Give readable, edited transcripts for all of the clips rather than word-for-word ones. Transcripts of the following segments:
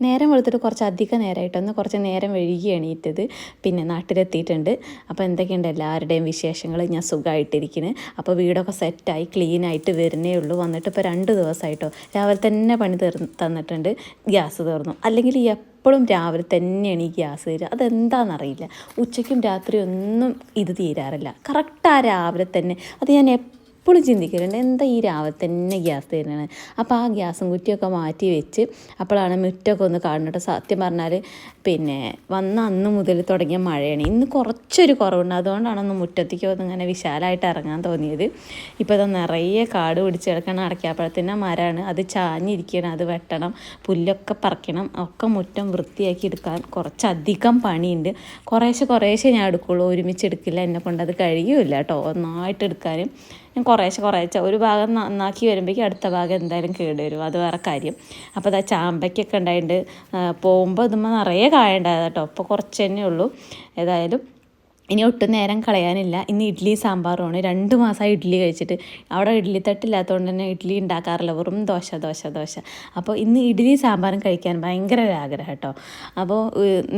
നേരം വെളുത്തിട്ട് കുറച്ചധികം നേരമായിട്ടൊന്ന് കുറച്ച് നേരം വൈകി എണീറ്റത്. പിന്നെ നാട്ടിലെത്തിയിട്ടുണ്ട്. അപ്പോൾ എന്തൊക്കെയുണ്ട് എല്ലാവരുടെയും വിശേഷങ്ങൾ? ഞാൻ സുഖമായിട്ടിരിക്കുന്നു. അപ്പോൾ വീടൊക്കെ സെറ്റായി ക്ലീനായിട്ട് വരുന്നേ ഉള്ളൂ. വന്നിട്ട് ഇപ്പോൾ 2 ദിവസമായിട്ടോ. രാവിലെ തന്നെ പണി തന്നിട്ടുണ്ട്. ഗ്യാസ് തീർന്നു. അല്ലെങ്കിൽ എപ്പോഴും രാവിലെ തന്നെയാണ് ഈ ഗ്യാസ് തരിക. അതെന്താണെന്നറിയില്ല. ഉച്ചയ്ക്കും രാത്രി ഒന്നും ഇത് തീരാറില്ല. കറക്റ്റ് ആ രാവിലെ തന്നെ. അത് ഞാൻ എപ്പോഴും ചിന്തിക്കലുണ്ട്, എന്താ ഈ രാവിലെ തന്നെ ഗ്യാസ് തരുന്നത്. അപ്പോൾ ആ ഗ്യാസും കുറ്റിയൊക്കെ മാറ്റി വെച്ച് അപ്പോഴാണ് മുറ്റമൊക്കെ ഒന്ന് കാണുന്നത്. സത്യം പറഞ്ഞാൽ പിന്നെ വന്ന അന്ന് മുതൽ തുടങ്ങിയ മഴയാണ്. ഇന്ന് കുറച്ചൊരു കുറവുണ്ട്. അതുകൊണ്ടാണ് ഒന്ന് മുറ്റത്തേക്ക് ഒന്ന് ഇങ്ങനെ വിശാലമായിട്ട് ഇറങ്ങാൻ തോന്നിയത്. ഇപ്പോൾ ഇത് നിറയെ കാട് പിടിച്ച് കിടക്കണം. അടയ്ക്കാപ്പഴത്തിൻ്റെ മരമാണ്, അത് ചാഞ്ഞിരിക്കണം, അത് വെട്ടണം, പുല്ലൊക്കെ പറിക്കണം, ഒക്കെ മുറ്റം വൃത്തിയാക്കി എടുക്കാൻ കുറച്ചധികം പണിയുണ്ട്. കുറേശ്ശെ ഞാൻ എടുക്കുള്ളൂ, ഒരുമിച്ച് എടുക്കില്ല. എന്നെ കൊണ്ട് അത് കഴിയുമില്ല കേട്ടോ ഒന്നായിട്ട് എടുക്കാനും. ഞാൻ കുറേശ്ശെ ഒരു ഭാഗം നന്നാക്കി വരുമ്പോഴേക്കും അടുത്ത ഭാഗം എന്തായാലും കേട് വരും, അത് വേറെ കാര്യം. അപ്പോൾ അതാ ചാമ്പയ്ക്കൊക്കെ ഉണ്ടായിട്ടുണ്ട്. പോകുമ്പോൾ ഇതുമ്പോൾ നിറയെ കായ ഉണ്ടായത് കേട്ടോ. അപ്പോൾ കുറച്ച് തന്നെ ഉള്ളൂ. ഏതായാലും ഇനി ഒട്ടും നേരം കളയാനില്ല. ഇന്ന് ഇഡ്ഡലി സാമ്പാറുമാണ്. 2 മാസമായി ഇഡ്ഡലി കഴിച്ചിട്ട്. അവിടെ ഇഡ്ഡലി തട്ടില്ലാത്തതുകൊണ്ട് തന്നെ ഇഡ്ഡലി ഉണ്ടാക്കാറില്ല, വെറും ദോശ. അപ്പോൾ ഇന്ന് ഇഡ്ഡലി സാമ്പാറും കഴിക്കാൻ ഭയങ്കര ഒരു ആഗ്രഹം കേട്ടോ. അപ്പോൾ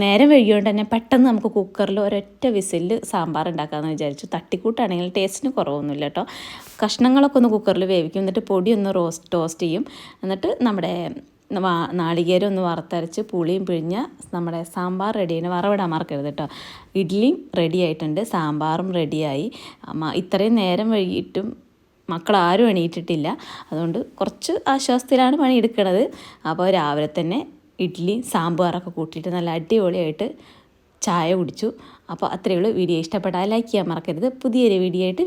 നേരം വൈകിയോണ്ട് തന്നെ പെട്ടെന്ന് നമുക്ക് കുക്കറിൽ ഒരൊറ്റ വിസിലിൽ സാമ്പാർ ഉണ്ടാക്കാമെന്ന് വിചാരിച്ചു. തട്ടിക്കൂട്ടാണെങ്കിൽ ടേസ്റ്റിന് കുറവൊന്നുമില്ല കേട്ടോ. കഷ്ണങ്ങളൊക്കെ ഒന്ന് കുക്കറിൽ വേവിക്കും, എന്നിട്ട് പൊടി ഒന്ന് ടോസ്റ്റ് ചെയ്യും. എന്നിട്ട് നമ്മുടെ നാളികേരം ഒന്ന് വറുത്തരച്ച് പുളിയും പിഴിഞ്ഞ നമ്മുടെ സാമ്പാർ റെഡിയാണ്. വറവിടാൻ മറക്കരുത് കേട്ടോ. ഇഡ്ഡലിയും റെഡി ആയിട്ടുണ്ട്, സാമ്പാറും റെഡിയായി. ഇത്രയും നേരം വൈകിട്ടും മക്കളാരും എണീറ്റിട്ടില്ല. അതുകൊണ്ട് കുറച്ച് ആശ്വാസത്തിലാണ് പണിയെടുക്കുന്നത്. അപ്പോൾ രാവിലെ തന്നെ ഇഡ്ഡലി സാമ്പാറൊക്കെ കൂട്ടിയിട്ട് നല്ല അടിപൊളിയായിട്ട് ചായ കുടിച്ചു. അപ്പോൾ അത്രയേ ഉള്ളൂ. വീഡിയോ ഇഷ്ടപ്പെട്ടാൽ ലൈക്ക് ചെയ്യാൻ മറക്കരുത്. പുതിയൊരു വീഡിയോ ആയിട്ട്